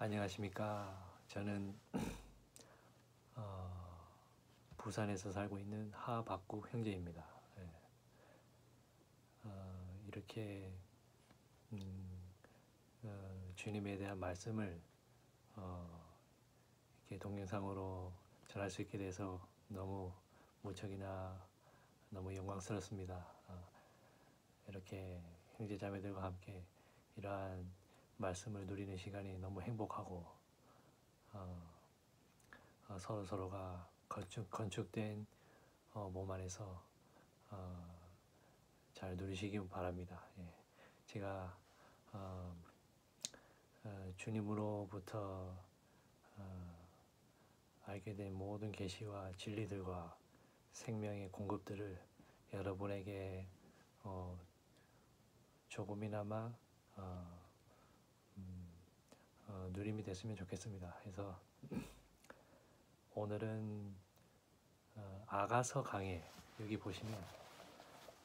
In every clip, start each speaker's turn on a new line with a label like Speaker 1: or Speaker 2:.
Speaker 1: 안녕하십니까. 저는 부산에서 살고 있는 하박구 형제입니다. 예. 이렇게 주님에 대한 말씀을 이렇게 동영상으로 전할 수 있게 돼서 너무 무척이나 너무 영광스럽습니다. 이렇게 형제자매들과 함께 이러한 말씀을 누리는 시간이 너무 행복하고 서로가 건축된 몸 안에서 잘 누리시기 바랍니다. 예. 제가 주님으로부터 알게 된 모든 계시와 진리들과 생명의 공급들을 여러분에게 조금이나마 누림이 됐으면 좋겠습니다. 그래서 오늘은 아가서 강해, 여기 보시면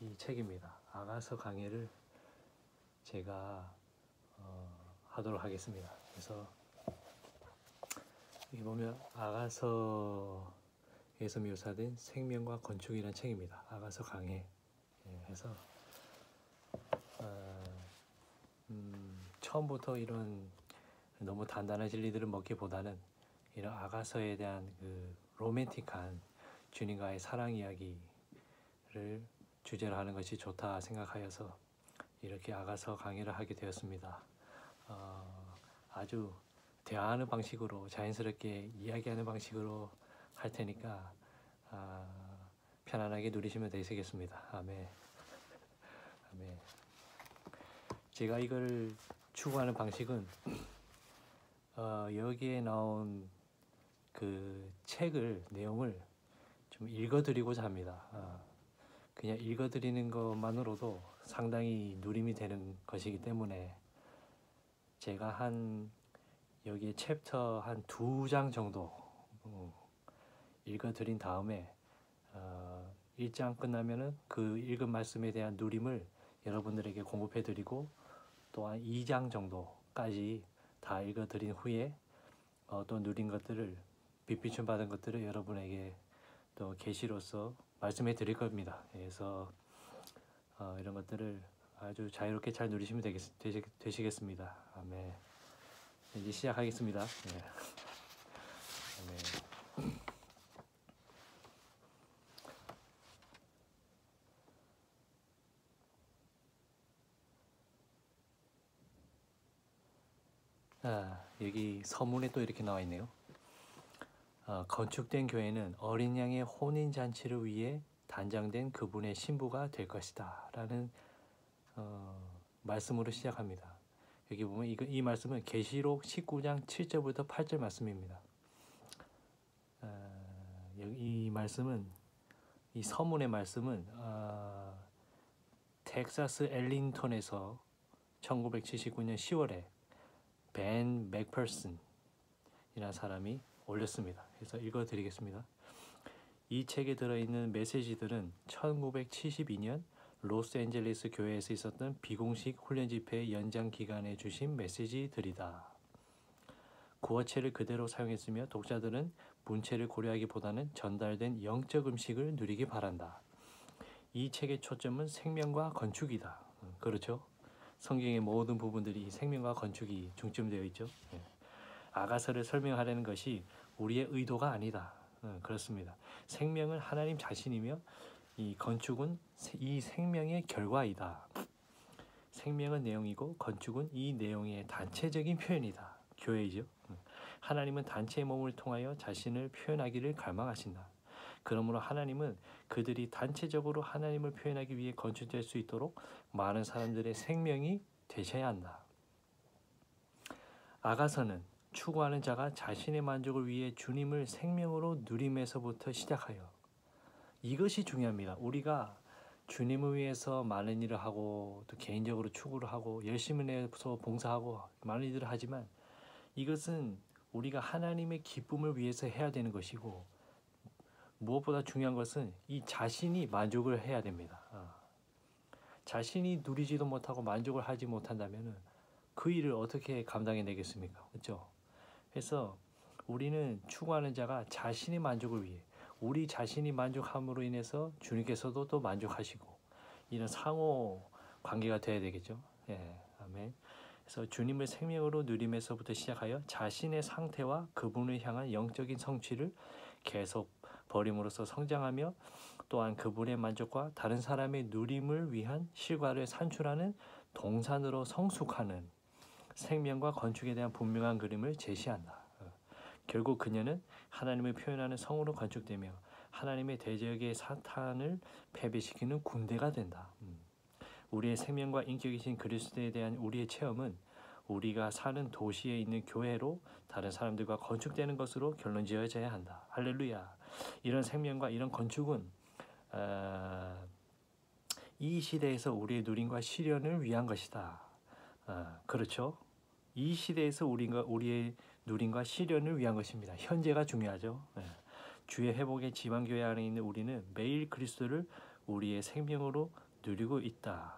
Speaker 1: 이 책입니다. 아가서 강해를 제가 하도록 하겠습니다. 그래서 여기 보면 아가서에서 묘사된 생명과 건축이라는 책입니다. 아가서 강해. 해서 처음부터 이런 너무 단단한 진리들을 먹기보다는 이런 아가서에 대한 그 로맨틱한 주님과의 사랑 이야기를 주제로 하는 것이 좋다 생각하여서 이렇게 아가서 강의를 하게 되었습니다. 아주 대화하는 방식으로 자연스럽게 이야기하는 방식으로 할 테니까 편안하게 누리시면 되시겠습니다. 아멘. 아멘. 제가 이걸 추구하는 방식은 여기에 나온 그 책을 내용을 좀 읽어드리고자 합니다. 그냥 읽어드리는 것만으로도 상당히 누림이 되는 것이기 때문에 제가 여기에 챕터 한 2장 정도 읽어드린 다음에 1장 끝나면은 그 읽은 말씀에 대한 누림을 여러분들에게 공급해드리고 또한 2장 정도까지 다 읽어드린 후에 또 누린 것들을 빛비춤 받은 것들을 여러분에게 또 계시로서 말씀해 드릴 겁니다. 그래서 이런 것들을 아주 자유롭게 잘 누리시면 되시겠습니다. 아멘. 이제 시작하겠습니다. 네. 아멘. 여기 서문에 또 이렇게 나와 있네요. 건축된 교회는 어린 양의 혼인 잔치를 위해 단장된 그분의 신부가 될 것이다 라는 말씀으로 시작합니다. 여기 보면 이 말씀은 계시록 19장 7절부터 8절 말씀입니다. 이 말씀은, 이 서문의 말씀은 텍사스 엘링턴에서 1979년 10월에 벤 맥퍼슨 이라는 사람이 올렸습니다. 그래서 읽어드리겠습니다. 이 책에 들어있는 메시지들은 1972년 로스앤젤레스 교회에서 있었던 비공식 훈련 집회의 연장 기간에 주신 메시지들이다. 구어체를 그대로 사용했으며 독자들은 문체를 고려하기보다는 전달된 영적 음식을 누리기 바란다. 이 책의 초점은 생명과 건축이다. 그렇죠? 성경의 모든 부분들이 생명과 건축이 중점되어 있죠. 아가서를 설명하려는 것이 우리의 의도가 아니다. 그렇습니다. 생명은 하나님 자신이며 이 건축은 이 생명의 결과이다. 생명은 내용이고 건축은 이 내용의 단체적인 표현이다. 교회이죠. 하나님은 단체의 몸을 통하여 자신을 표현하기를 갈망하신다. 그러므로 하나님은 그들이 단체적으로 하나님을 표현하기 위해 건축될 수 있도록 많은 사람들의 생명이 되셔야 한다. 아가서는 추구하는 자가 자신의 만족을 위해 주님을 생명으로 누림에서부터 시작하여, 이것이 중요합니다. 우리가 주님을 위해서 많은 일을 하고 또 개인적으로 추구를 하고 열심히 내서 봉사하고 많은 일을 하지만 이것은 우리가 하나님의 기쁨을 위해서 해야 되는 것이고, 무엇보다 중요한 것은 이 자신이 만족을 해야 됩니다. 자신이 누리지도 못하고 만족을 하지 못한다면 그 일을 어떻게 감당해내겠습니까? 그렇죠? 그래서 우리는 추구하는 자가 자신의 만족을 위해 우리 자신이 만족함으로 인해서 주님께서도 또 만족하시고 이런 상호 관계가 돼야 되겠죠. 예, 아멘. 그래서 주님을 생명으로 누림에서부터 시작하여 자신의 상태와 그분을 향한 영적인 성취를 계속 버림으로써 성장하며 또한 그분의 만족과 다른 사람의 누림을 위한 실과를 산출하는 동산으로 성숙하는 생명과 건축에 대한 분명한 그림을 제시한다. 결국 그녀는 하나님을 표현하는 성으로 건축되며 하나님의 대적의 사탄을 패배시키는 군대가 된다. 우리의 생명과 인격이신 그리스도에 대한 우리의 체험은 우리가 사는 도시에 있는 교회로 다른 사람들과 건축되는 것으로 결론 지어져야 한다. 할렐루야. 이런 생명과 이런 건축은 이 시대에서 우리의 누림과 시련을 위한 것이다. 그렇죠. 이 시대에서 우리의 누림과 시련을 위한 것입니다. 현재가 중요하죠. 주의 회복의 지방교회 안에 있는 우리는 매일 그리스도를 우리의 생명으로 누리고 있다.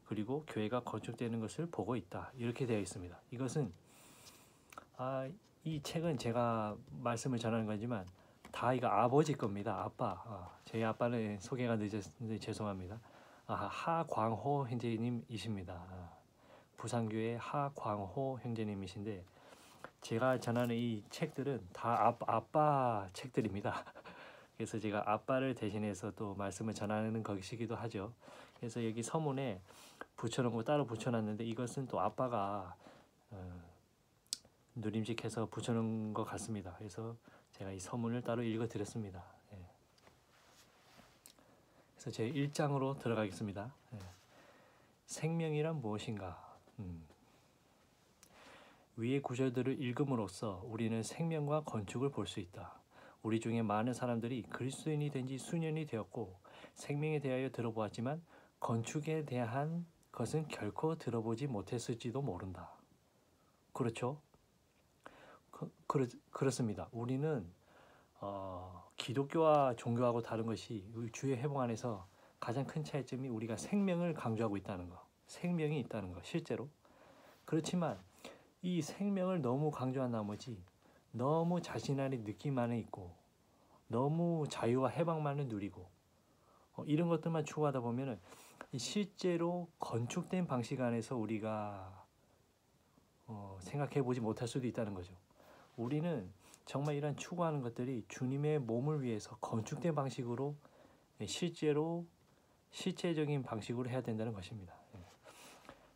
Speaker 1: 그리고 교회가 건축되는 것을 보고 있다. 이렇게 되어 있습니다. 이것은 이 책은 제가 말씀을 전하는 거지만 다 이거 아버지 겁니다. 아빠. 저희 아빠는 소개가 늦었는데 죄송합니다. 하광호 형제님이십니다. 부산교회 하광호 형제님이신데 제가 전하는 이 책들은 다 아빠 책들입니다. 그래서 제가 아빠를 대신해서 또 말씀을 전하는 것이기도 하죠. 그래서 여기 서문에 붙여놓은 거 따로 붙여놨는데 이것은 또 아빠가 누림직해서 붙여놓은 것 같습니다. 그래서 제가 이 서문을 따로 읽어드렸습니다. 그래서 제 1장으로 들어가겠습니다. 생명이란 무엇인가? 위의 구절들을 읽음으로써 우리는 생명과 건축을 볼 수 있다. 우리 중에 많은 사람들이 그리스도인이 된 지 수년이 되었고 생명에 대하여 들어보았지만 건축에 대한 것은 결코 들어보지 못했을지도 모른다. 그렇죠? 그렇습니다. 우리는 기독교와 종교하고 다른 것이 주의 회복 안에서 가장 큰 차이점이 우리가 생명을 강조하고 있다는 거. 생명이 있다는 거. 실제로. 그렇지만 이 생명을 너무 강조한 나머지 너무 자신 안에 느낌만에 있고 너무 자유와 해방만을 누리고 이런 것들만 추구하다 보면은 실제로 건축된 방식 안에서 우리가 생각해 보지 못할 수도 있다는 거죠. 우리는 정말 이런 추구하는 것들이 주님의 몸을 위해서 건축된 방식으로 실제로 실체적인 방식으로 해야 된다는 것입니다.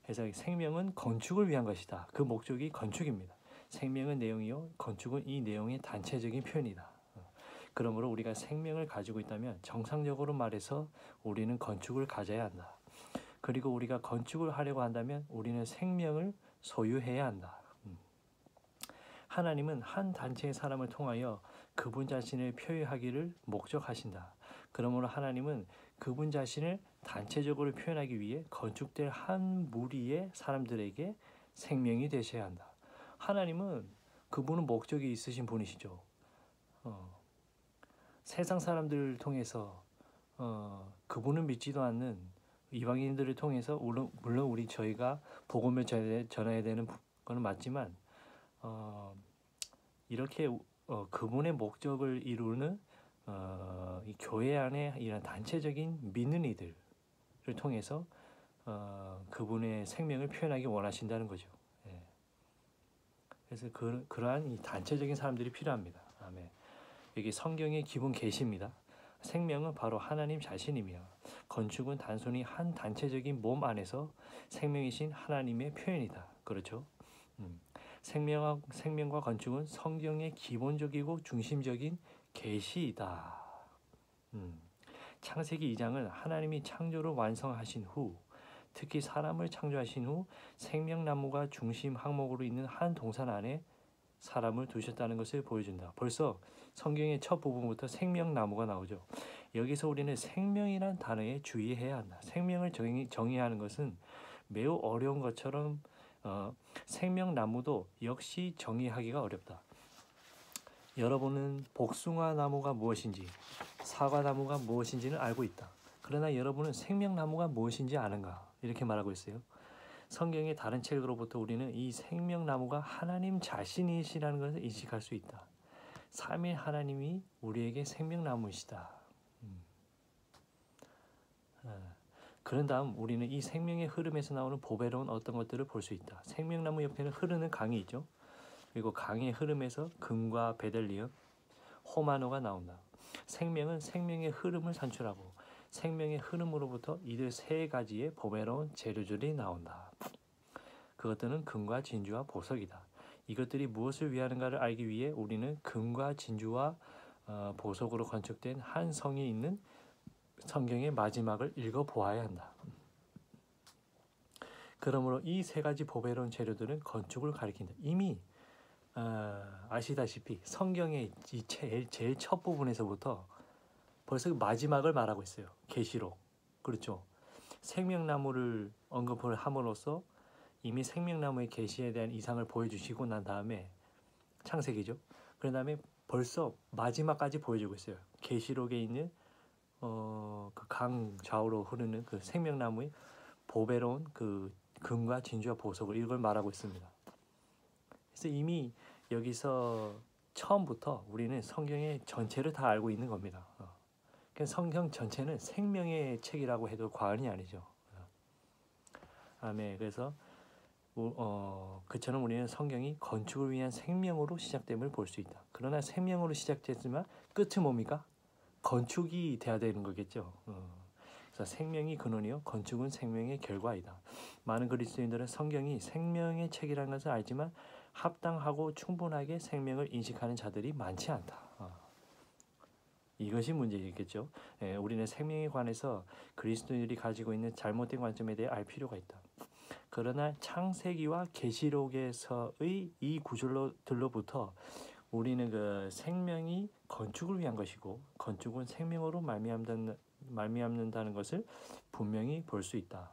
Speaker 1: 그래서 생명은 건축을 위한 것이다. 그 목적이 건축입니다. 생명은 내용이요, 건축은 이 내용의 단체적인 표현이다. 그러므로 우리가 생명을 가지고 있다면 정상적으로 말해서 우리는 건축을 가져야 한다. 그리고 우리가 건축을 하려고 한다면 우리는 생명을 소유해야 한다. 하나님은 한 단체의 사람을 통하여 그분 자신을 표현하기를 목적하신다. 그러므로 하나님은 그분 자신을 단체적으로 표현하기 위해 건축될 한 무리의 사람들에게 생명이 되셔야 한다. 하나님은 그분은 목적이 있으신 분이시죠. 세상 사람들을 통해서 그분을 믿지도 않는 이방인들을 통해서 물론 저희가 복음을 전해야 되는 거는 맞지만 이렇게 그분의 목적을 이루는 이 교회 안에 이런 단체적인 믿는 이들을 통해서 그분의 생명을 표현하기 원하신다는 거죠. 그래서 그러한 이 단체적인 사람들이 필요합니다. 아멘. 여기 성경의 기본 계시입니다. 생명은 바로 하나님 자신이며 건축은 단순히 한 단체적인 몸 안에서 생명이신 하나님의 표현이다. 그렇죠? 생명과 건축은 성경의 기본적이고 중심적인 계시이다. 창세기 2장은 하나님이 창조를 완성하신 후 특히 사람을 창조하신 후 생명나무가 중심 항목으로 있는 한 동산 안에 사람을 두셨다는 것을 보여준다. 벌써 성경의 첫 부분부터 생명나무가 나오죠. 여기서 우리는 생명이란 단어에 주의해야 한다. 생명을 정의하는 것은 매우 어려운 것처럼 생명나무도 역시 정의하기가 어렵다. 여러분은 복숭아나무가 무엇인지 사과나무가 무엇인지는 알고 있다. 그러나 여러분은 생명나무가 무엇인지 아는가? 이렇게 말하고 있어요. 성경의 다른 책으로부터 우리는 이 생명나무가 하나님 자신이시라는 것을 인식할 수 있다. 삼위 하나님이 우리에게 생명나무이시다. 그런 다음 우리는 이 생명의 흐름에서 나오는 보배로운 어떤 것들을 볼 수 있다. 생명나무 옆에는 흐르는 강이 있죠. 그리고 강의 흐름에서 금과 베들리엄, 호마노가 나온다. 생명은 생명의 흐름을 산출하고 생명의 흐름으로부터 이들 세 가지의 보배로운 재료들이 나온다. 그것들은 금과 진주와 보석이다. 이것들이 무엇을 위하는가를 알기 위해 우리는 금과 진주와 보석으로 건축된 한 성이 있는 성경의 마지막을 읽어보아야 한다. 그러므로 이 세 가지 보배로운 재료들은 건축을 가리킨다. 이미 아시다시피 성경의 이 제일 첫 부분에서부터 벌써 마지막을 말하고 있어요. 계시록. 그렇죠. 생명나무를 언급을 함으로써 이미 생명나무의 계시에 대한 이상을 보여주시고 난 다음에 창세기죠. 그런 다음에 벌써 마지막까지 보여주고 있어요. 계시록에 있는 그 강 좌우로 흐르는 그 생명나무의 보배로운 그 금과 진주와 보석을 이걸 말하고 있습니다. 그래서 이미 여기서 처음부터 우리는 성경의 전체를 다 알고 있는 겁니다. 성경 전체는 생명의 책이라고 해도 과언이 아니죠. 아멘. 그래서 그처럼 우리는 성경이 건축을 위한 생명으로 시작됨을 볼 수 있다. 그러나 생명으로 시작됐지만 끝은 뭡니까? 건축이 돼야 되는 거겠죠. 그래서 생명이 근원이요, 건축은 생명의 결과이다. 많은 그리스도인들은 성경이 생명의 책이라는 것을 알지만 합당하고 충분하게 생명을 인식하는 자들이 많지 않다. 이것이 문제이겠죠. 우리는 생명에 관해서 그리스도인들이 가지고 있는 잘못된 관점에 대해 알 필요가 있다. 그러나 창세기와 계시록에서의 이 구절들로부터 우리는 그 생명이 건축을 위한 것이고 건축은 생명으로 말미암는다는 것을 분명히 볼 수 있다.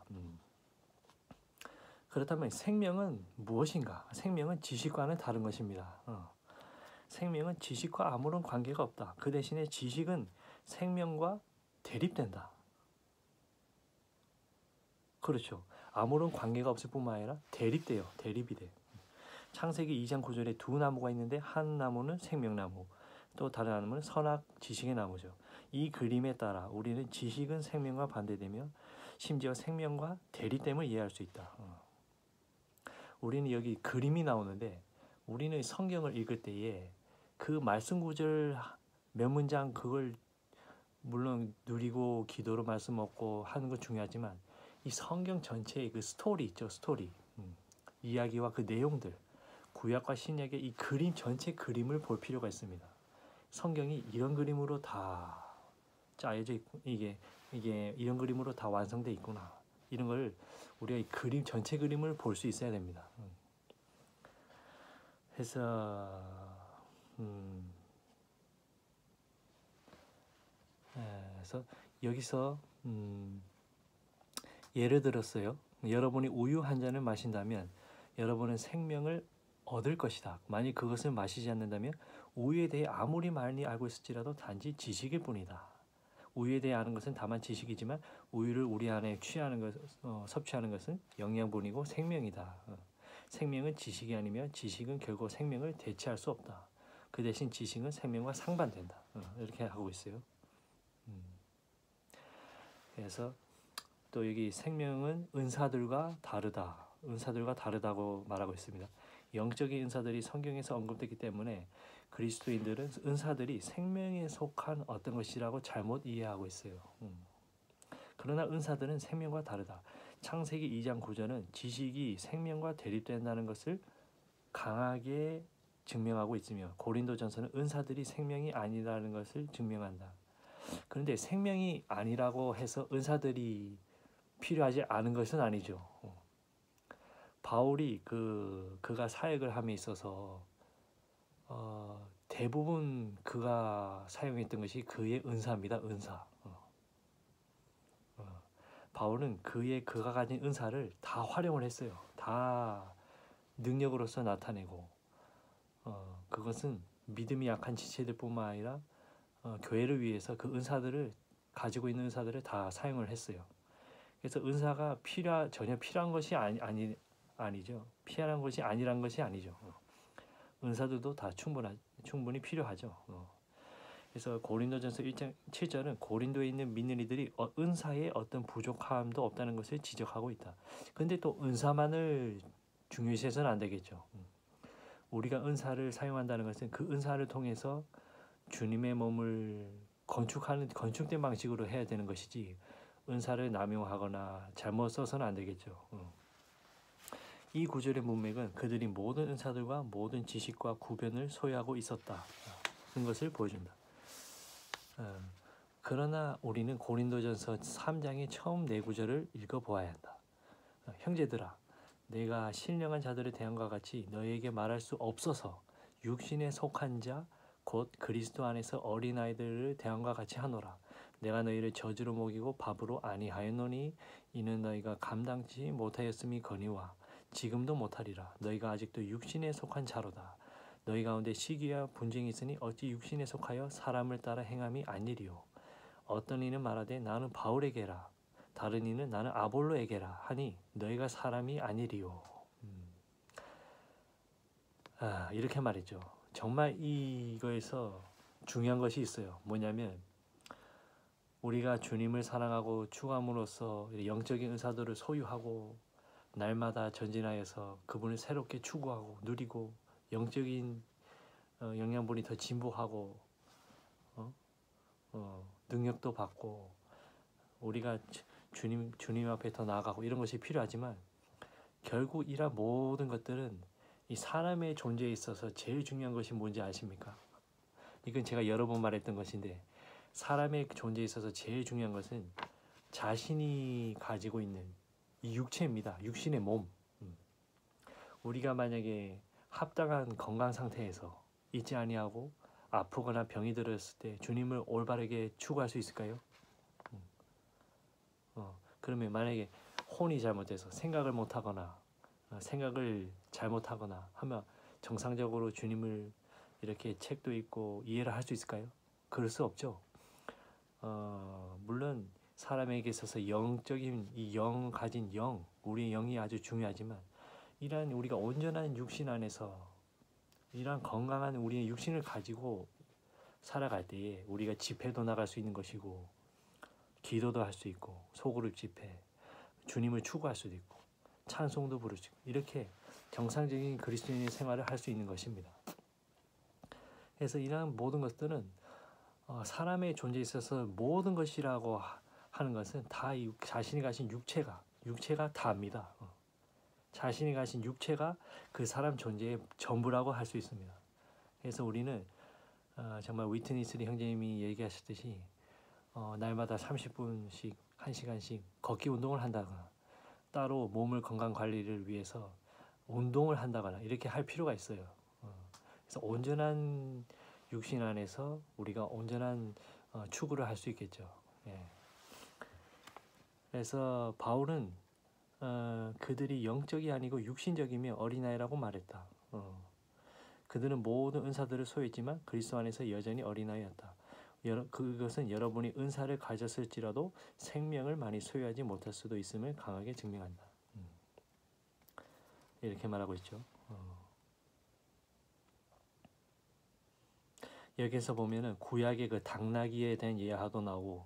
Speaker 1: 그렇다면 생명은 무엇인가? 생명은 지식과는 다른 것입니다. 생명은 지식과 아무런 관계가 없다. 그 대신에 지식은 생명과 대립된다. 그렇죠. 아무런 관계가 없을 뿐만 아니라 대립돼요. 대립이 돼. 창세기 2장 9절에 두 나무가 있는데 한 나무는 생명나무, 또 다른 나무는 선악 지식의 나무죠. 이 그림에 따라 우리는 지식은 생명과 반대되며 심지어 생명과 대립됨을 이해할 수 있다. 우리는 여기 그림이 나오는데 우리는 성경을 읽을 때에 그 말씀 구절 몇 문장 그걸 물론 누리고 기도로 말씀 얻고 하는 건 중요하지만 이 성경 전체의 그 스토리 있죠. 스토리. 이야기와 그 내용들. 구약과 신약의 이 그림 전체 그림을 볼 필요가 있습니다. 성경이 이런 그림으로 다 짜여져 있고 이게 이런 그림으로 다 완성돼 있구나. 이런 걸 우리가 이 그림 전체 그림을 볼 수 있어야 됩니다. 그래서 그래서 여기서 예를 들었어요. 여러분이 우유 한 잔을 마신다면 여러분은 생명을 얻을 것이다. 만약 그것을 마시지 않는다면 우유에 대해 아무리 많이 알고 있을지라도 단지 지식일 뿐이다. 우유에 대해 아는 것은 다만 지식이지만 우유를 우리 안에 섭취하는 것은 영양분이고 생명이다. 생명은 지식이 아니면 지식은 결국 생명을 대체할 수 없다. 그 대신 지식은 생명과 상반된다. 이렇게 하고 있어요. 그래서 또 여기 생명은 은사들과 다르다. 은사들과 다르다고 말하고 있습니다. 영적인 은사들이 성경에서 언급되기 때문에 그리스도인들은 은사들이 생명에 속한 어떤 것이라고 잘못 이해하고 있어요. 그러나 은사들은 생명과 다르다. 창세기 2장 9절은 지식이 생명과 대립된다는 것을 강하게 증명하고 있으며 고린도전서는 은사들이 생명이 아니라는 것을 증명한다. 그런데 생명이 아니라고 해서 은사들이 필요하지 않은 것은 아니죠. 바울이 그가 사역을 함에 있어서 대부분 그가 사용했던 것이 그의 은사입니다. 은사. 바울은 그가 가진 은사를 다 활용을 했어요. 다 능력으로서 나타내고 그것은 믿음이 약한 지체들뿐만 아니라 교회를 위해서 그 은사들을 가지고 있는 은사들을 다 사용을 했어요. 그래서 은사가 전혀 필요한 것이 아니죠. 필요한 것이 아니란 것이 아니죠. 은사들도 다 충분히 필요하죠. 그래서 고린도전서 1장 7절은 고린도에 있는 믿는 이들이 은사에 어떤 부족함도 없다는 것을 지적하고 있다. 근데 또 은사만을 중요시해서는 안 되겠죠. 우리가 은사를 사용한다는 것은 그 은사를 통해서 주님의 몸을 건축된 방식으로 해야 되는 것이지, 은사를 남용하거나 잘못 써서는 안 되겠죠. 이 구절의 문맥은 그들이 모든 은사들과 모든 지식과 구변을 소유하고 있었다는 것을 보여준다. 그러나 우리는 고린도전서 3장의 처음 4구절을 읽어보아야 한다. 형제들아, 내가 신령한 자들을 대함과 같이 너희에게 말할 수 없어서 육신에 속한 자 곧 그리스도 안에서 어린아이들을 대함과 같이 하노라. 내가 너희를 저주로 먹이고 밥으로 아니하였노니 이는 너희가 감당치 못하였음이거니와 지금도 못하리라. 너희가 아직도 육신에 속한 자로다. 너희 가운데 시기와 분쟁이 있으니 어찌 육신에 속하여 사람을 따라 행함이 아니리요. 어떤 이는 말하되 나는 바울에게라, 다른 이는 나는 아볼로에게라 하니 너희가 사람이 아니리요. 이렇게 말했죠. 정말 이거에서 중요한 것이 있어요. 뭐냐면 우리가 주님을 사랑하고 추구함으로써 영적인 은사들을 소유하고 날마다 전진하여서 그분을 새롭게 추구하고 누리고 영적인 영양분이 더 진보하고 능력도 받고 우리가 주님 앞에 더 나아가고 이런 것이 필요하지만, 결국 이런 모든 것들은 이 사람의 존재에 있어서 제일 중요한 것이 뭔지 아십니까? 이건 제가 여러 번 말했던 것인데, 사람의 존재에 있어서 제일 중요한 것은 자신이 가지고 있는 이 육체입니다. 육신의 몸. 우리가 만약에 합당한 건강 상태에서 있지 아니하고 아프거나 병이 들었을 때 주님을 올바르게 추구할 수 있을까요? 그러면 만약에 혼이 잘못돼서 생각을 못하거나 생각을 잘못하거나 하면 정상적으로 주님을 이렇게 책도 읽고 이해를 할 수 있을까요? 그럴 수 없죠. 물론 사람에게 있어서 영적인 이 영 가진 우리의 영이 아주 중요하지만, 이러한 우리가 온전한 육신 안에서 이러한 건강한 우리의 육신을 가지고 살아갈 때에 우리가 집회도 나갈 수 있는 것이고, 기도도 할 수 있고, 소그룹 집회, 주님을 추구할 수도 있고, 찬송도 부를 수 있고, 이렇게 정상적인 그리스도인의 생활을 할 수 있는 것입니다. 그래서 이러한 모든 것들은 사람의 존재에 있어서 모든 것이라고 하는 것은 다 자신이 가진 육체가 다입니다. 자신이 가진 육체가 그 사람 존재의 전부라고 할 수 있습니다. 그래서 우리는 정말 위트니스리 형제님이 얘기하셨듯이 날마다 30분씩 1시간씩 걷기 운동을 한다거나 따로 몸을 건강 관리를 위해서 운동을 한다거나 이렇게 할 필요가 있어요. 그래서 온전한 육신 안에서 우리가 온전한 추구를 할 수 있겠죠. 예. 그래서 바울은 그들이 영적이 아니고 육신적이며 어린아이라고 말했다. 그들은 모든 은사들을 소유했지만 그리스도 안에서 여전히 어린아이였다. 그것은 여러분이 은사를 가졌을지라도 생명을 많이 소유하지 못할 수도 있음을 강하게 증명한다. 이렇게 말하고 있죠. 여기서 보면은 구약의 그 당나귀에 대한 예화도 나오고,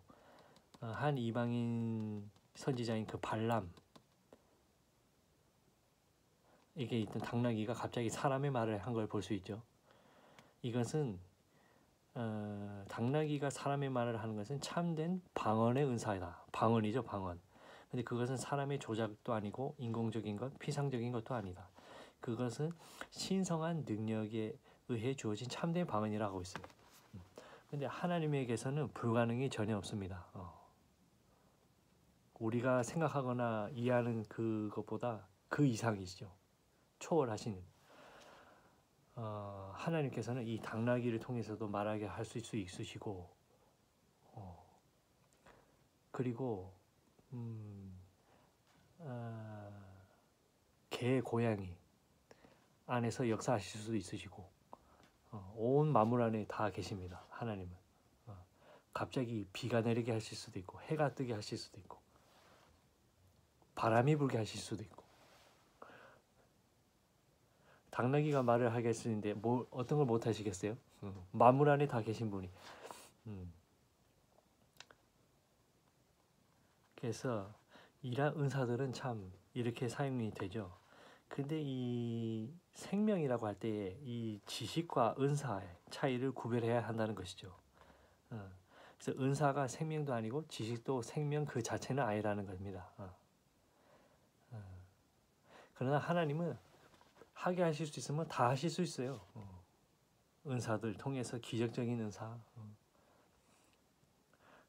Speaker 1: 한 이방인 선지자인 그 발람, 이게 있던 당나귀가 갑자기 사람의 말을 한 걸 볼 수 있죠. 이것은 당나귀가 사람의 말을 하는 것은 참된 방언의 은사이다. 방언이죠, 방언. 근데 그것은 사람의 조작도 아니고 인공적인 것, 피상적인 것도 아니다. 그것은 신성한 능력에 의해 주어진 참된 방언이라고 하고 있어요. 근데 하나님에게서는 불가능이 전혀 없습니다. 우리가 생각하거나 이해하는 그것보다 그 이상이죠. 초월하시는. 하나님께서는 이 당나귀를 통해서도 말하게 할 수 있으시고, 그리고 개, 고양이 안에서 역사하실 수도 있으시고, 온 만물 안에 다 계십니다. 하나님은. 갑자기 비가 내리게 하실 수도 있고 해가 뜨게 하실 수도 있고, 바람이 불게 하실 수도 있고, 당나귀가 말을 하겠는데 뭐 어떤 걸 못 하시겠어요? 만물 안에 다 계신 분이. 음. 그래서 이러한 은사들은 참 이렇게 사용이 되죠. 근데 이 생명이라고 할 때 이 지식과 은사의 차이를 구별해야 한다는 것이죠. 그래서 은사가 생명도 아니고 지식도 생명 그 자체는 아니라는 겁니다. 그러나 하나님은 하게 하실 수 있으면 다 하실 수 있어요. 은사들 통해서 기적적인 은사.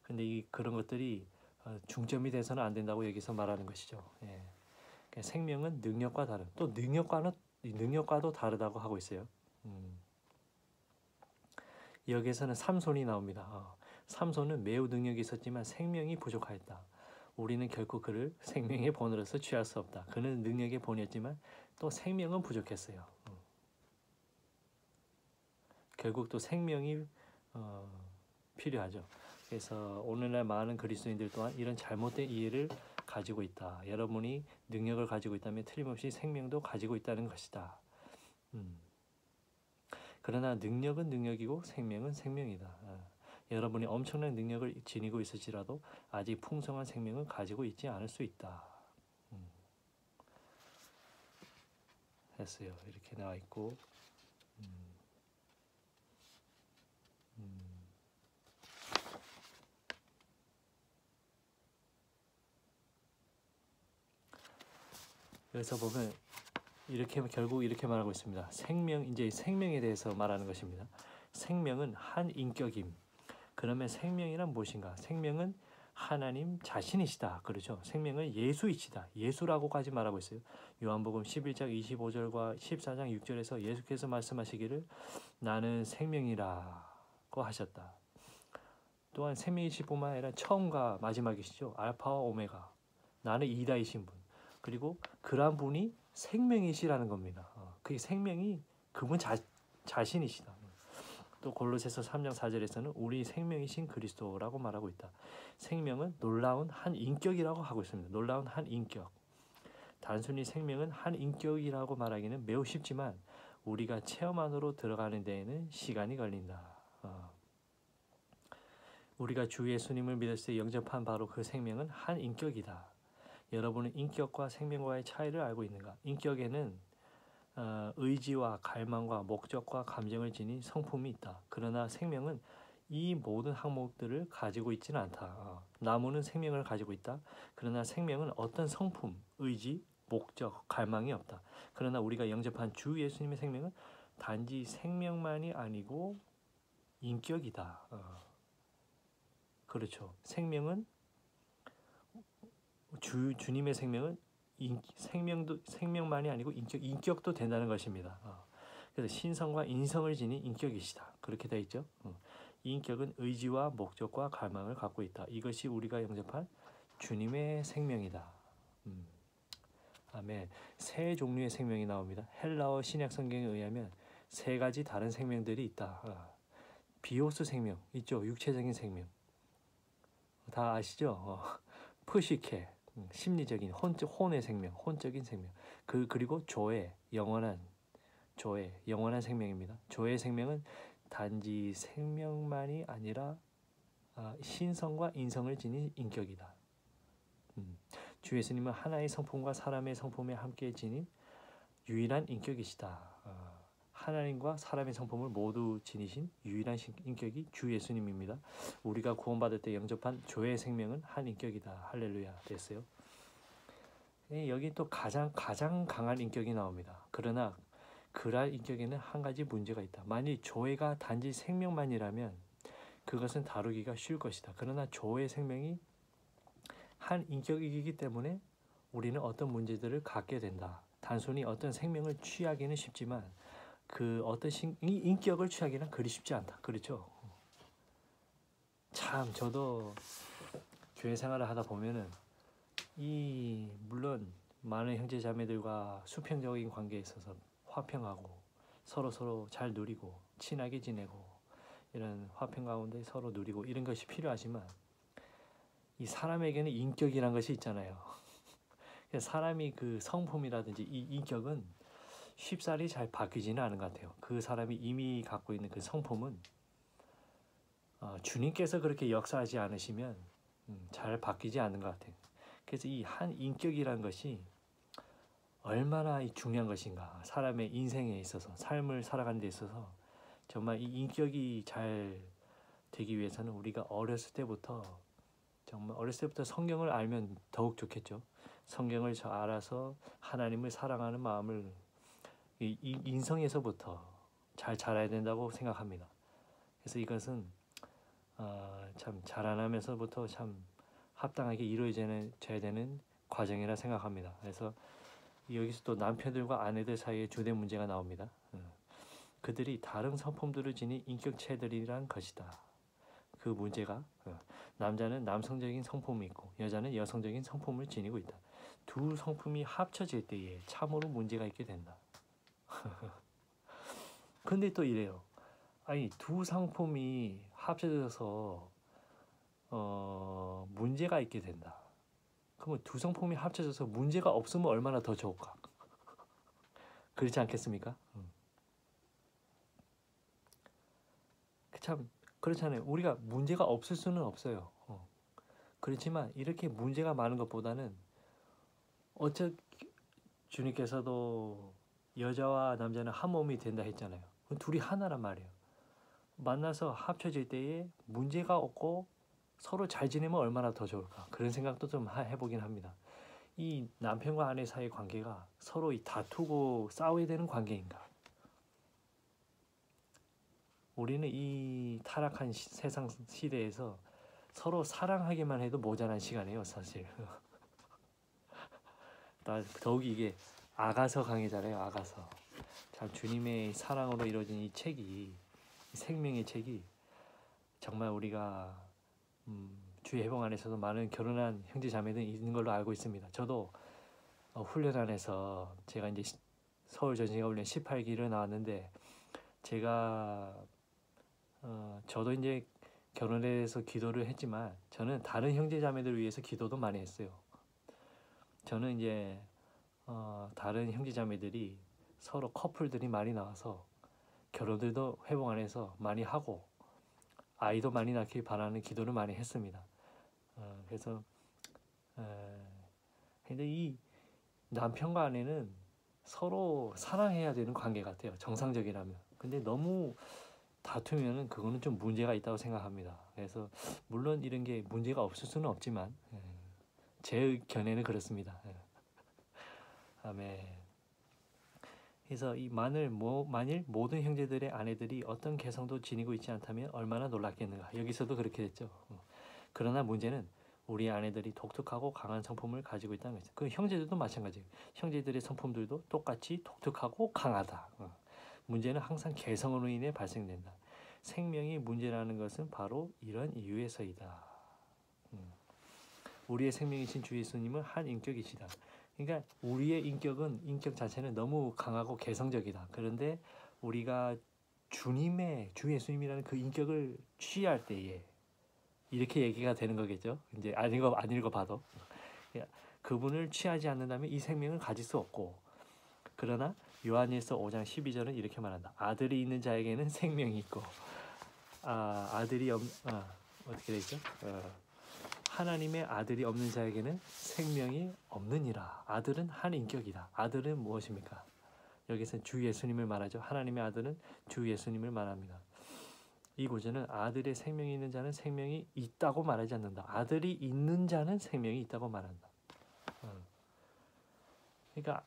Speaker 1: 근데 그런 것들이 중점이 돼서는 안 된다고 여기서 말하는 것이죠. 예. 그러니까 생명은 능력과 다른, 또 능력과도 다르다고 하고 있어요. 여기에서는 삼손이 나옵니다. 삼손은 매우 능력이 있었지만 생명이 부족하였다. 우리는 결코 그를 생명의 본으로서 취할 수 없다. 그는 능력의 본이었지만 또 생명은 부족했어요. 결국 또 생명이 필요하죠. 그래서 오늘날 많은 그리스도인들 또한 이런 잘못된 이해를 가지고 있다. 여러분이 능력을 가지고 있다면 틀림없이 생명도 가지고 있다는 것이다. 그러나 능력은 능력이고 생명은 생명이다. 여러분이 엄청난 능력을 지니고 있을지라도 아직 풍성한 생명을 가지고 있지 않을 수 있다. 했어요. 이렇게 나와 있고, 그래서 보면 이렇게 결국 이렇게 말하고 있습니다. 이제 생명에 대해서 말하는 것입니다. 생명은 한 인격임. 그러면 생명이란 무엇인가? 생명은 하나님 자신이시다. 그렇죠? 생명은 예수이시다. 예수라고까지 말하고 있어요. 요한복음 11장 25절과 14장 6절에서 예수께서 말씀하시기를 나는 생명이라고 하셨다. 또한 생명이실 뿐만 아니라 처음과 마지막이시죠. 알파와 오메가. 나는 이다이신 분. 그리고 그러한 분이 생명이시라는 겁니다. 그게 생명이 그분 자신이시다. 또 골로새서 3장 4절에서는 우리 생명이신 그리스도라고 말하고 있다. 생명은 놀라운 한 인격이라고 하고 있습니다. 놀라운 한 인격. 단순히 생명은 한 인격이라고 말하기는 매우 쉽지만 우리가 체험 안으로 들어가는 데에는 시간이 걸린다. 우리가 주 예수님을 믿었을 때 영접한 바로 그 생명은 한 인격이다. 여러분은 인격과 생명과의 차이를 알고 있는가? 인격에는 의지와 갈망과 목적과 감정을 지닌 성품이 있다. 그러나 생명은 이 모든 항목들을 가지고 있지는 않다. 나무는 생명을 가지고 있다. 그러나 생명은 어떤 성품, 의지, 목적, 갈망이 없다. 그러나 우리가 영접한 주 예수님의 생명은 단지 생명만이 아니고 인격이다. 그렇죠. 주님의 생명은 생명만이 아니고 인격도 된다는 것입니다. 그래서 신성과 인성을 지닌 인격이시다. 그렇게 되어 있죠. 이 인격은 의지와 목적과 갈망을 갖고 있다. 이것이 우리가 영접한 주님의 생명이다. 아멘. 세 종류의 생명이 나옵니다. 헬라어 신약 성경에 의하면 세 가지 다른 생명들이 있다. 비오스 생명 있죠. 육체적인 생명. 다 아시죠? 푸시케 심리적인 혼의 생명, 혼적인 생명. 그리고 영원한 생명입니다. 조의 생명은 단지 생명만이 아니라 신성과 인성을 지닌 인격이다. 주 예수님은 하나의 성품과 사람의 성품에 함께 지닌 유일한 인격이시다. 하나님과 사람의 성품을 모두 지니신 유일한 인격이 주 예수님입니다. 우리가 구원받을 때 영접한 조의 생명은 한 인격이다. 할렐루야 됐어요. 여기 또 가장 강한 인격이 나옵니다. 그러나 그러한 인격에는 한 가지 문제가 있다. 만일 조회가 단지 생명만이라면 그것은 다루기가 쉬울 것이다. 그러나 조의 생명이 한 인격이기 때문에 우리는 어떤 문제들을 갖게 된다. 단순히 어떤 생명을 취하기는 쉽지만 그 어떤 인격을 취하기는 그리 쉽지 않다. 그렇죠? 참 저도 교회 생활을 하다 보면은 물론 많은 형제 자매들과 수평적인 관계에 있어서 화평하고 서로 잘 누리고 친하게 지내고 이런 화평 가운데 서로 누리고 이런 것이 필요하지만 이 사람에게는 인격이란 것이 있잖아요. 사람이 그 성품이라든지 이 인격은 쉽사리 잘 바뀌지는 않은 것 같아요. 그 사람이 이미 갖고 있는 그 성품은 주님께서 그렇게 역사하지 않으시면 잘 바뀌지 않는 것 같아요. 그래서 이 한 인격이라는 것이 얼마나 중요한 것인가. 사람의 인생에 있어서, 삶을 살아가는 데 있어서 정말 이 인격이 잘 되기 위해서는 우리가 정말 어렸을 때부터 성경을 알면 더욱 좋겠죠. 성경을 잘 알아서 하나님을 사랑하는 마음을 이 인성에서부터 잘 자라야 된다고 생각합니다. 그래서 이것은 참 자라나면서부터 참 합당하게 이루어져야 되는 과정이라 생각합니다. 그래서 여기서 또 남편들과 아내들 사이에 주된 문제가 나옵니다. 그들이 다른 성품들을 지닌 인격체들이란 것이다. 그 문제가 남자는 남성적인 성품이 있고 여자는 여성적인 성품을 지니고 있다. 두 성품이 합쳐질 때에 참으로 문제가 있게 된다. 근데 또 이래요. 아니 두 성품이 합쳐져서 문제가 있게 된다. 그러면 두 성품이 합쳐져서 문제가 없으면 얼마나 더 좋을까? 그렇지 않겠습니까? 참 그렇잖아요. 우리가 문제가 없을 수는 없어요. 그렇지만 이렇게 문제가 많은 것보다는 어차피 주님께서도 여자와 남자는 한 몸이 된다 했잖아요. 둘이 하나란 말이에요. 만나서 합쳐질 때에 문제가 없고 서로 잘 지내면 얼마나 더 좋을까. 그런 생각도 좀 해보긴 합니다. 이 남편과 아내 사이 관계가 서로 다투고 싸워야 되는 관계인가. 우리는 이 타락한 세상 시대에서 서로 사랑하기만 해도 모자란 시간이에요, 사실. 더욱이 이게 아가서 강해잖아요, 아가서. 참 주님의 사랑으로 이루어진 이 책이, 생명의 책이 정말 우리가 주의 회복 안에서도 많은 결혼한 형제 자매들이 있는 걸로 알고 있습니다. 저도 훈련 안에서 제가 이제 서울 전시가 훈련 18기를 나왔는데 제가 저도 이제 결혼에 대해서 기도를 했지만 저는 다른 형제 자매들을 위해서 기도도 많이 했어요. 저는 이제 다른 형제 자매들이 서로 커플들이 많이 나와서 결혼들도 회복 안에서 많이 하고 아이도 많이 낳길 바라는 기도를 많이 했습니다. 그래서 근데 이 남편과 아내는 서로 사랑해야 되는 관계 같아요. 정상적이라면. 근데 너무 다투면은 그거는 좀 문제가 있다고 생각합니다. 그래서 물론 이런 게 문제가 없을 수는 없지만 제 견해는 그렇습니다. 아멘. 그래서 만일 모든 형제들의 아내들이 어떤 개성도 지니고 있지 않다면 얼마나 놀랐겠는가. 여기서도 그렇게 됐죠. 그러나 문제는 우리 아내들이 독특하고 강한 성품을 가지고 있다는 거죠. 그 형제들도 마찬가지예요. 형제들의 성품들도 똑같이 독특하고 강하다. 문제는 항상 개성으로 인해 발생된다. 생명이 문제라는 것은 바로 이런 이유에서이다. 우리의 생명이신 주 예수님은 한 인격이시다. 그러니까 우리의 인격 자체는 너무 강하고 개성적이다. 그런데 우리가 주 예수님이라는 그 인격을 취할 때에 이렇게 얘기가 되는 거겠죠. 이제 안 읽어봐도 그분을 취하지 않는다면 이 생명을 가질 수 없고, 그러나 요한일서 5장 12절은 이렇게 말한다. 아들이 있는 자에게는 생명이 있고 어떻게 되죠? 하나님의 아들이 없는 자에게는 생명이 없느니라. 아들은 한 인격이다. 아들은 무엇입니까? 여기서 주 예수님을 말하죠. 하나님의 아들은 주 예수님을 말합니다. 이 구절은 아들의 생명이 있는 자는 생명이 있다고 말하지 않는다. 아들이 있는 자는 생명이 있다고 말한다. 그러니까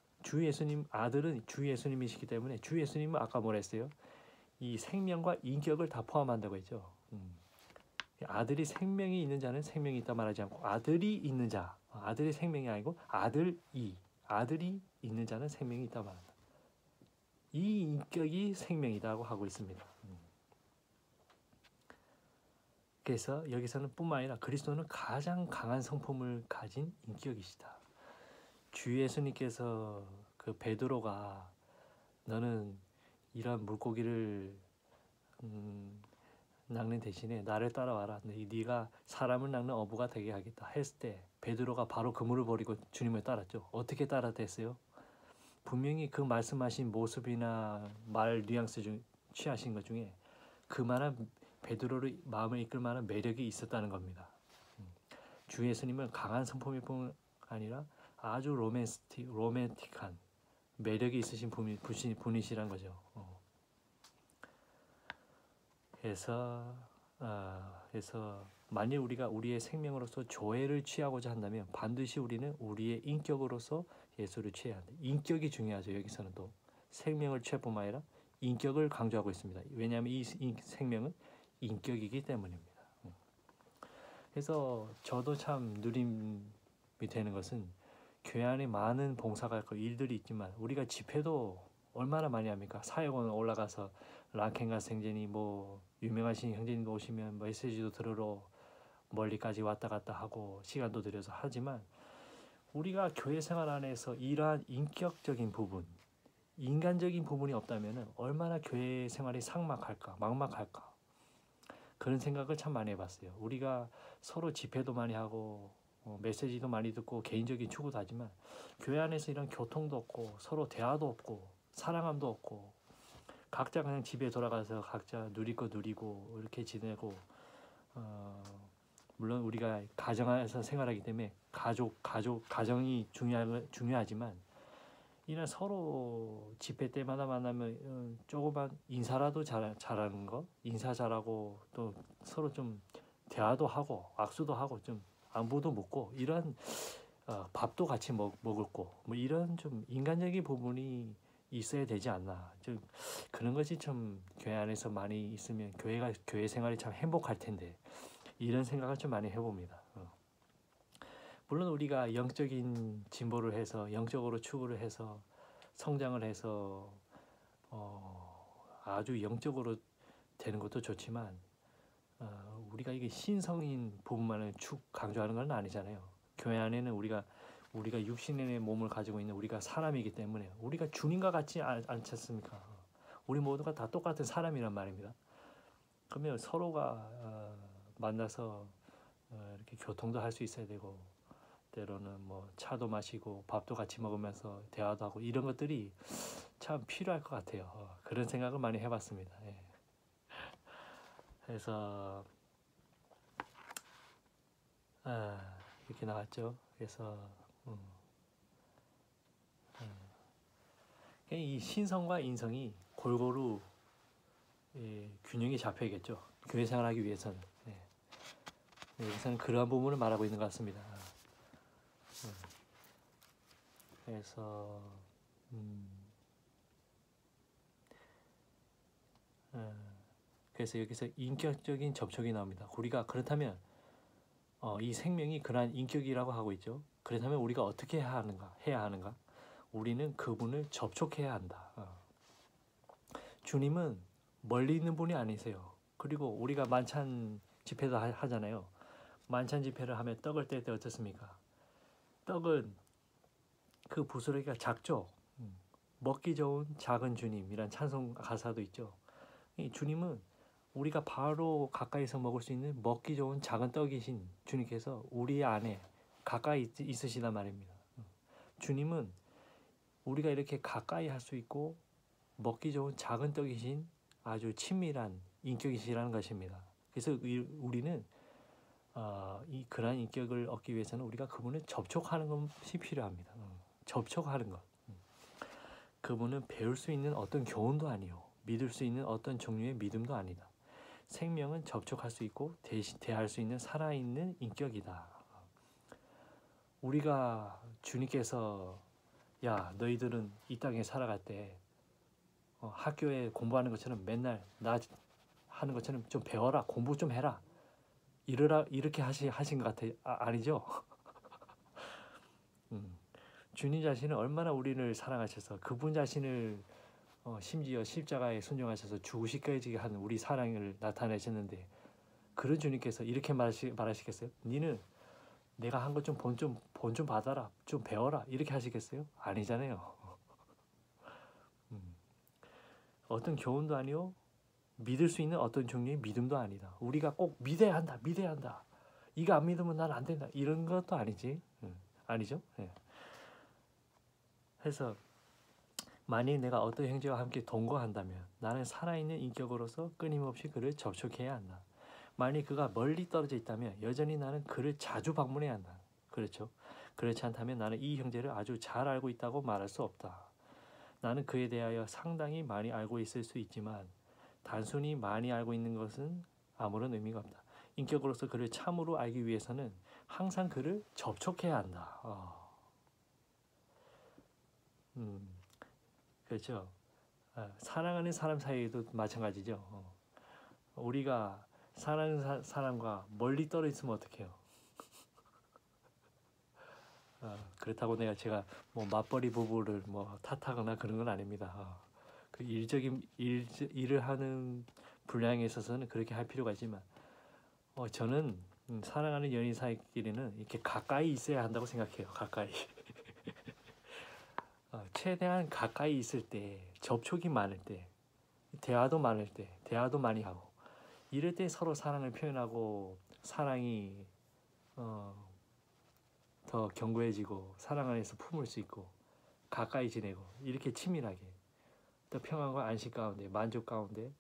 Speaker 1: 아들은 주 예수님이시기 때문에 주 예수님은 아까 뭐라 했어요? 이 생명과 인격을 다 포함한다고 했죠. 아들이 생명이 있는 자는 생명이 있다 말하지 않고 아들이 있는 자, 아들의 생명이 아니고 아들이 있는 자는 생명이 있다 말한다. 이 인격이 생명이다고 하고 있습니다. 그래서 여기서는 뿐만 아니라 그리스도는 가장 강한 성품을 가진 인격이시다. 주 예수님께서 그 베드로가 너는 이런 물고기를 낚는 대신에 나를 따라와라. 네가 사람을 낚는 어부가 되게 하겠다 했을 때 베드로가 바로 그물을 버리고 주님을 따랐죠. 어떻게 따라댔어요? 분명히 그 말씀하신 모습이나 말 뉘앙스 중 취하신 것 중에 그만한 베드로를 마음을 이끌 만한 매력이 있었다는 겁니다. 주 예수님은 강한 성품뿐 아니라 아주 로맨틱한 매력이 있으신 분이시란 거죠. 그래서 만일 우리가 우리의 생명으로서 조회를 취하고자 한다면 반드시 우리는 우리의 인격으로서 예수를 취해야 한다. 인격이 중요하죠. 여기서는 또 생명을 취할뿐만 아니라 인격을 강조하고 있습니다. 왜냐하면 이 생명은 인격이기 때문입니다. 그래서 저도 참 누림이 되는 것은 교회 안에 많은 봉사가 있고 일들이 있지만 우리가 집회도 얼마나 많이 합니까? 사역원 올라가서 랑켄가 생전이 뭐 유명하신 형제님도 오시면 메시지도 들으러 멀리까지 왔다 갔다 하고 시간도 들여서 하지만 우리가 교회 생활 안에서 이러한 인격적인 부분, 인간적인 부분이 없다면 얼마나 교회 생활이 삭막할까, 막막할까 그런 생각을 참 많이 해봤어요. 우리가 서로 집회도 많이 하고 메시지도 많이 듣고 개인적인 추구도 하지만 교회 안에서 이런 교통도 없고 서로 대화도 없고 사랑함도 없고 각자 그냥 집에 돌아가서 각자 누릴 거 누리고 이렇게 지내고 물론 우리가 가정에서 생활하기 때문에 가정이 중요하지만 이런 서로 집회 때마다 만나면 조그만 인사라도 잘하는 거 인사 잘하고 또 서로 좀 대화도 하고 악수도 하고 좀 안부도 묻고 이런 밥도 같이 먹을 거 뭐 이런 좀 인간적인 부분이 있어야 되지 않나. 좀 그런 것이 참 교회 안에서 많이 있으면 교회 생활이 참 행복할 텐데 이런 생각을 좀 많이 해봅니다. 물론 우리가 영적인 진보를 해서 영적으로 추구를 해서 성장을 해서 아주 영적으로 되는 것도 좋지만 우리가 이게 신성인 부분만을 강조하는 건 아니잖아요. 교회 안에는 우리가 육신의 몸을 가지고 있는 우리가 사람이기 때문에 우리가 주님과 같지 않지 않습니까? 우리 모두가 다 똑같은 사람이란 말입니다. 그러면 서로가 만나서 이렇게 교통도 할 수 있어야 되고 때로는 뭐 차도 마시고 밥도 같이 먹으면서 대화도 하고 이런 것들이 참 필요할 것 같아요. 그런 생각을 많이 해봤습니다. 예. 그래서 이렇게 나왔죠. 그래서 이 신성과 인성이 골고루 균형이 잡혀야겠죠. 교회 생활하기 위해서는. 여기서는 그러한 부분을 말하고 있는 것 같습니다. 그래서 그래서 여기서 인격적인 접촉이 나옵니다. 우리가 그렇다면 이 생명이 그러한 인격이라고 하고 있죠. 그렇다면 우리가 어떻게 해야 하는가? 우리는 그분을 접촉해야 한다. 주님은 멀리 있는 분이 아니세요. 그리고 우리가 만찬 집회도 하잖아요. 만찬 집회를 하면 떡을 뗄 때 어떻습니까? 떡은 그 부스러기가 작죠. 먹기 좋은 작은 주님이란 찬송 가사도 있죠. 이 주님은 우리가 바로 가까이서 먹을 수 있는 먹기 좋은 작은 떡이신 주님께서 우리 안에 가까이 있으시단 말입니다. 주님은 우리가 이렇게 가까이 할 수 있고 먹기 좋은 작은 떡이신 아주 친밀한 인격이시라는 것입니다. 그래서 우리는 그러한 인격을 얻기 위해서는 우리가 그분을 접촉하는 것이 필요합니다. 접촉하는 것. 그분은 배울 수 있는 어떤 교훈도 아니요. 믿을 수 있는 어떤 종류의 믿음도 아니다. 생명은 접촉할 수 있고 대할 수 있는 살아있는 인격이다. 우리가 주님께서 야 너희들은 이 땅에 살아갈 때 학교에 공부하는 것처럼 맨날 나 하는 것처럼 좀 배워라 공부 좀 해라 이렇게 하신 것 같아요. 아니죠? 주님 자신은 얼마나 우리를 사랑하셔서 그분 자신을 심지어 십자가에 순종하셔서 죽으시까지 한 우리 사랑을 나타내셨는데 그런 주님께서 이렇게 말하시겠어요? 니는 내가 한 것 좀 본 좀 받아라 좀 배워라 이렇게 하시겠어요? 아니잖아요. 어떤 교훈도 아니요 믿을 수 있는 어떤 종류의 믿음도 아니다. 우리가 꼭 믿어야 한다, 믿어야 한다. 이거 안 믿으면 난 안 된다. 이런 것도 아니지. 아니죠. 예. 그래서 만일 내가 어떤 형제와 함께 동거한다면 나는 살아있는 인격으로서 끊임없이 그를 접촉해야 한다. 만일 그가 멀리 떨어져 있다면 여전히 나는 그를 자주 방문해야 한다. 그렇죠. 그렇지 않다면 나는 이 형제를 아주 잘 알고 있다고 말할 수 없다. 나는 그에 대하여 상당히 많이 알고 있을 수 있지만 단순히 많이 알고 있는 것은 아무런 의미가 없다. 인격으로서 그를 참으로 알기 위해서는 항상 그를 접촉해야 한다. 그렇죠. 사랑하는 사람 사이에도 마찬가지죠. 우리가 사랑하는 사람과 멀리 떨어져 있으면 어떡해요? 그렇다고 제가 뭐 맞벌이 부부를 뭐 탓하거나 그런 건 아닙니다. 그 일을 하는 분량에 있어서는 그렇게 할 필요가 있지만 저는 사랑하는 연인 사이끼리는 이렇게 가까이 있어야 한다고 생각해요. 가까이. 최대한 가까이 있을 때, 접촉이 많을 때, 대화도 많을 때, 대화도 많이 하고 이럴 때 서로 사랑을 표현하고 사랑이 더 견고해지고 사랑 안에서 품을 수 있고 가까이 지내고 이렇게 친밀하게 또 평안과 안식 가운데 만족 가운데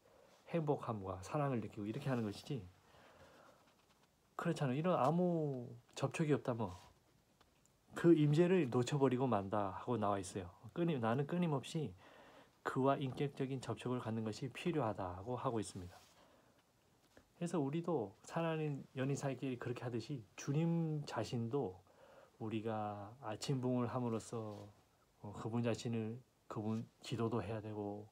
Speaker 1: 행복함과 사랑을 느끼고 이렇게 하는 것이지. 그렇잖아요. 이런 아무 접촉이 없다면 그 임재를 놓쳐버리고 만다 하고 나와 있어요. 나는 끊임없이 그와 인격적인 접촉을 갖는 것이 필요하다고 하고 있습니다. 그래서 우리도 사랑하는 연인 사이끼리 그렇게 하듯이 주님 자신도 우리가 아침 부흥을 함으로써 그분 기도도 해야 되고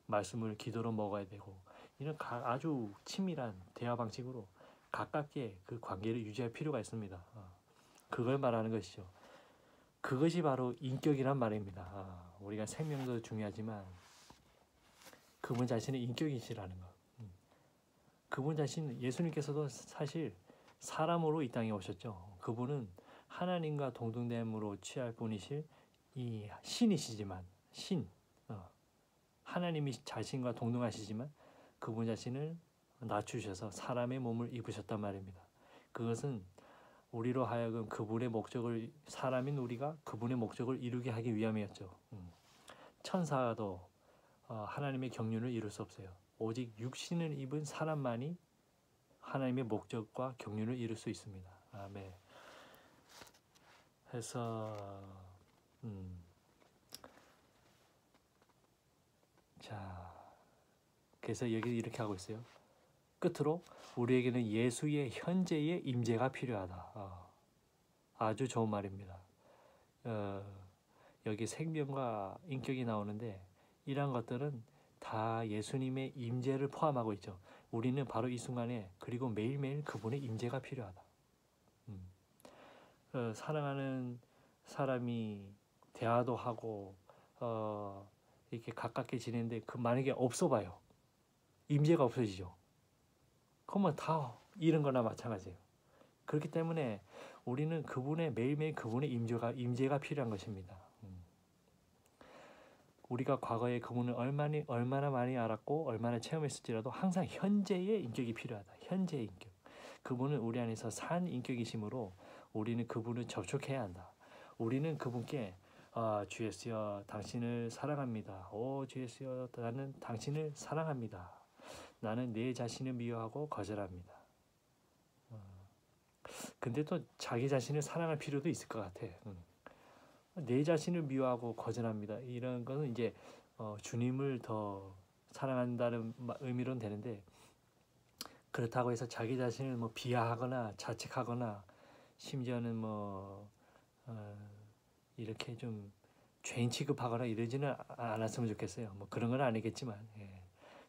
Speaker 1: 말씀을 기도로 먹어야 되고 이런 아주 친밀한 대화 방식으로 가깝게 그 관계를 유지할 필요가 있습니다. 그걸 말하는 것이죠. 그것이 바로 인격이란 말입니다. 우리가 생명도 중요하지만 그분 자신의 인격이시라는 것. 그분 자신 예수님께서도 사실 사람으로 이 땅에 오셨죠. 그분은 하나님과 동등됨으로 취할 분이실 이 신이시지만 하나님이 자신과 동등하시지만 그분 자신을 낮추셔서 사람의 몸을 입으셨단 말입니다. 그것은 우리로 하여금 그분의 목적을 사람인 우리가 그분의 목적을 이루게 하기 위함이었죠. 천사도 하나님의 경륜을 이룰 수 없어요. 오직 육신을 입은 사람만이 하나님의 목적과 경륜을 이룰 수 있습니다. 아멘. 해서 자, 그래서 여기 이렇게 하고 있어요. 끝으로 우리에게는 예수의 현재의 임재가 필요하다. 아주 좋은 말입니다. 여기 생명과 인격이 나오는데 이러한 것들은 다 예수님의 임재를 포함하고 있죠. 우리는 바로 이 순간에 그리고 매일매일 그분의 임재가 필요하다. 사랑하는 사람이 대화도 하고 이렇게 가깝게 지내는데 만약에 없어봐요. 임재가 없어지죠. 그러면 다 잃은 거나 마찬가지예요. 그렇기 때문에 우리는 매일매일 그분의 임재가 필요한 것입니다. 우리가 과거에 그분을 얼마나 많이 알았고 얼마나 체험했을지라도 항상 현재의 인격이 필요하다. 현재의 인격. 그분은 우리 안에서 산 인격이시므로 우리는 그분을 접촉해야 한다. 우리는 그분께 주 예수여 당신을 사랑합니다. 주 예수여 나는 당신을 사랑합니다. 나는 내 자신을 미워하고 거절합니다. 근데 또 자기 자신을 사랑할 필요도 있을 것 같아. 내 자신을 미워하고 거절합니다. 이런 거는 이제 주님을 더 사랑한다는 의미로는 되는데 그렇다고 해서 자기 자신을 뭐 비하하거나 자책하거나 심지어는 이렇게 좀 죄인 취급하거나 이러지는 않았으면 좋겠어요. 뭐 그런 건 아니겠지만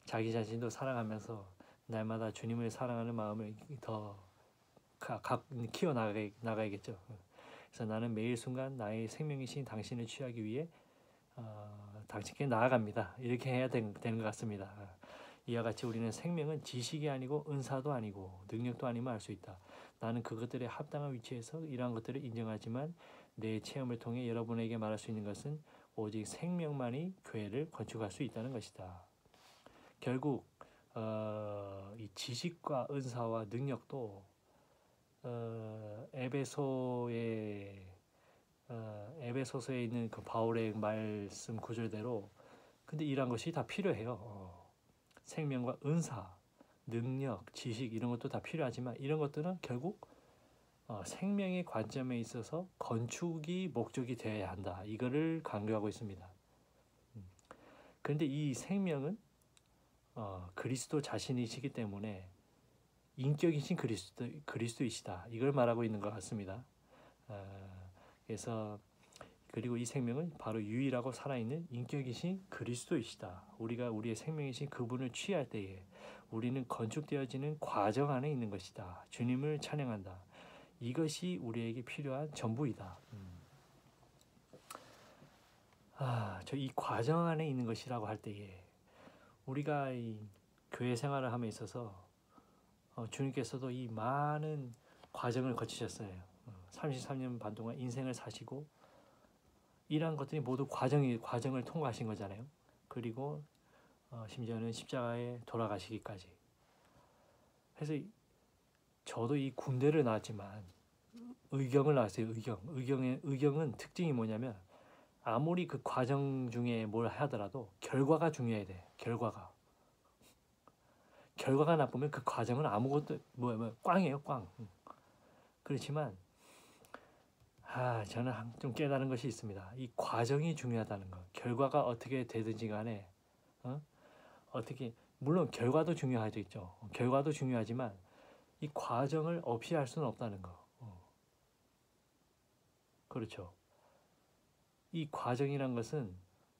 Speaker 1: 자기 자신도 사랑하면서 날마다 주님을 사랑하는 마음을 더 키워 나가야겠죠. 그래서 나는 매일 순간 나의 생명이신 당신을 취하기 위해 당신께 나아갑니다. 이렇게 해야 되는 것 같습니다. 이와 같이 우리는 생명은 지식이 아니고 은사도 아니고 능력도 아니면 알 수 있다. 나는 그것들의 합당한 위치에서 이러한 것들을 인정하지만 내 체험을 통해 여러분에게 말할 수 있는 것은 오직 생명만이 교회를 건축할 수 있다는 것이다. 결국 이 지식과 은사와 능력도 에베소서에 있는 그 바울의 말씀 구절대로 근데 이런 것이 다 필요해요. 생명과 은사, 능력, 지식 이런 것도 다 필요하지만 이런 것들은 결국 생명의 관점에 있어서 건축이 목적이 되어야 한다. 이거를 강조하고 있습니다. 그런데 이 생명은 그리스도 자신이시기 때문에 인격이신 그리스도이시다. 이걸 말하고 있는 것 같습니다. 그래서 그리고 이 생명은 바로 유일하고 살아있는 인격이신 그리스도이시다. 우리가 우리의 생명이신 그분을 취할 때에 우리는 건축되어지는 과정 안에 있는 것이다. 주님을 찬양한다. 이것이 우리에게 필요한 전부이다. 저 이 과정 안에 있는 것이라고 할 때에 우리가 이 교회 생활을 함에 있어서 주님께서도 이 많은 과정을 거치셨어요. 33년 반 동안 인생을 사시고 이러한 것들이 모두 과정을 통과하신 거잖아요. 그리고 심지어는 십자가에 돌아가시기까지. 그래서 저도 이 군대를 나왔지만 의경을 나왔어요. 의경은 특징이 뭐냐면 아무리 그 과정 중에 뭘 하더라도 결과가 중요해야 돼. 결과가 나쁘면 그 과정은 아무것도 꽝이에요, 꽝. 그렇지만 저는 좀 깨달은 것이 있습니다. 이 과정이 중요하다는 것. 결과가 어떻게 되든지 간에 어떻게 물론 결과도 중요하죠. 결과도 중요하지만 이 과정을 없이 할 수는 없다는 거. 그렇죠. 이 과정이란 것은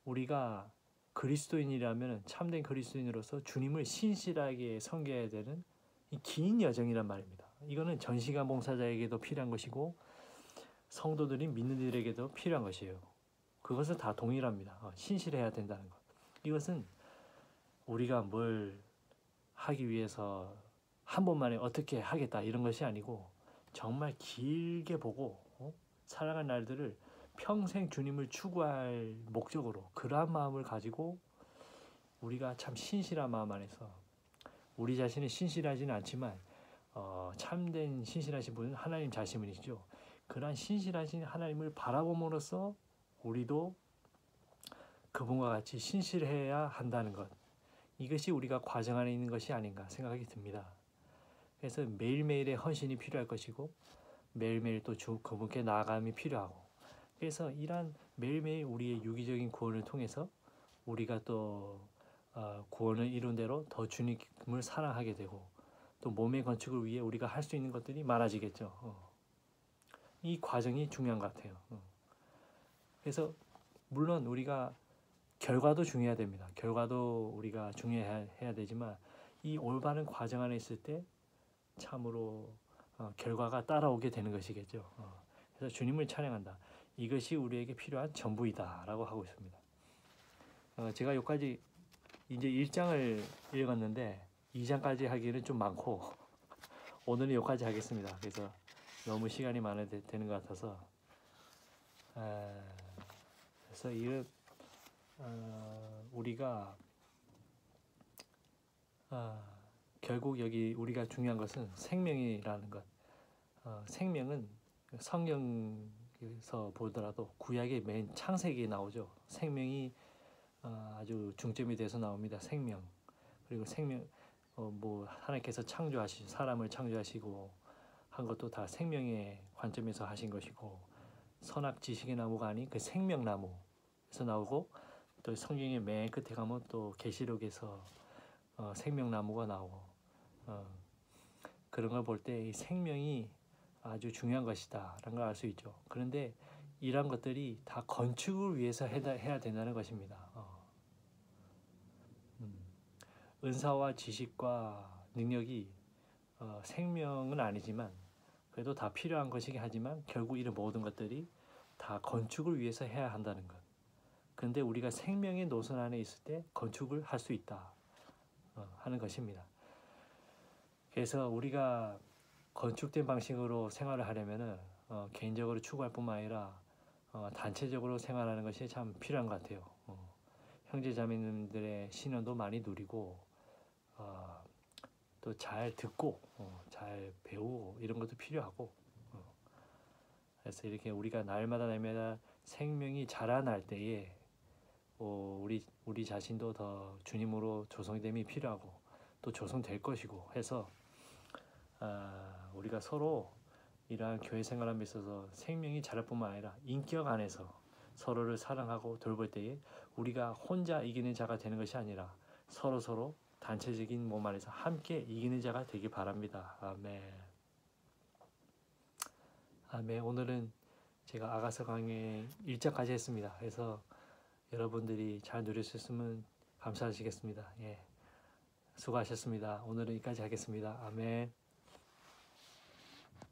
Speaker 1: 우리가 그리스도인이라면 참된 그리스도인으로서 주님을 신실하게 섬겨야 되는 이 긴 여정이란 말입니다. 이거는 전시관 봉사자에게도 필요한 것이고 성도들인 믿는 이들에게도 필요한 것이에요. 그것은 다 동일합니다. 신실해야 된다는 것. 이것은 우리가 뭘 하기 위해서 한 번만에 어떻게 하겠다 이런 것이 아니고 정말 길게 보고 살아갈 날들을 평생 주님을 추구할 목적으로 그러한 마음을 가지고 우리가 참 신실한 마음 안에서 우리 자신은 신실하지는 않지만 참된 신실하신 분은 하나님 자신이시죠. 그러한 신실하신 하나님을 바라봄으로써 우리도 그분과 같이 신실해야 한다는 것. 이것이 우리가 과정 안에 있는 것이 아닌가 생각이 듭니다. 그래서 매일매일의 헌신이 필요할 것이고 매일매일 또 그분께 나아감이 필요하고 그래서 이러한 매일매일 우리의 유기적인 구원을 통해서 우리가 또 구원을 이룬 대로 더 주님을 사랑하게 되고 또 몸의 건축을 위해 우리가 할 수 있는 것들이 많아지겠죠. 이 과정이 중요한 것 같아요. 그래서 물론 우리가 결과도 중요해야 됩니다. 결과도 우리가 중요해야 되지만 이 올바른 과정 안에 있을 때 참으로 결과가 따라오게 되는 것이겠죠. 그래서 주님을 찬양한다. 이것이 우리에게 필요한 전부이다라고 하고 있습니다. 제가 여기까지 이제 1장을 읽었는데 2장까지 하기는 좀 많고 오늘은 여기까지 하겠습니다. 그래서 너무 시간이 많이 되는 것 같아서 그래서 이 우리가 결국 여기 우리가 중요한 것은 생명이라는 것. 생명은 성경에서 보더라도 구약의 맨 창세기에 나오죠. 생명이 아주 중점이 돼서 나옵니다. 생명. 그리고 생명 하나님께서 사람을 창조하시고 한 것도 다 생명의 관점에서 하신 것이고 선악 지식의 나무가 아닌 그 생명나무에서 나오고 또 성경의 맨 끝에 가면 또 계시록에서 생명나무가 나오고 그런 걸 볼 때 이 생명이 아주 중요한 것이다 라는 걸 알 수 있죠. 그런데 이런 것들이 다 건축을 위해서 해야 된다는 것입니다. 은사와 지식과 능력이 생명은 아니지만 그래도 다 필요한 것이긴 하지만 결국 이런 모든 것들이 다 건축을 위해서 해야 한다는 것. 그런데 우리가 생명의 노선 안에 있을 때 건축을 할 수 있다 하는 것입니다. 그래서 우리가 건축된 방식으로 생활을 하려면은 개인적으로 추구할 뿐만 아니라 단체적으로 생활하는 것이 참 필요한 것 같아요. 형제 자매님들의 신원도 많이 누리고 또 잘 듣고 잘 배우고 이런 것도 필요하고 그래서 이렇게 우리가 날마다 생명이 자라날 때에 우리 자신도 더 주님으로 조성됨이 필요하고 또 조성될 것이고 해서 우리가 서로 이러한 교회 생활함에 있어서 생명이 자랄 뿐만 아니라 인격 안에서 서로를 사랑하고 돌볼 때에 우리가 혼자 이기는 자가 되는 것이 아니라 서로 단체적인 몸 안에서 함께 이기는 자가 되기 바랍니다. 아멘. 아멘. 오늘은 제가 아가서 강의 1장까지 했습니다. 그래서 여러분들이 잘 누리셨으면 감사하시겠습니다. 예, 수고하셨습니다. 오늘은 여기까지 하겠습니다. 아멘.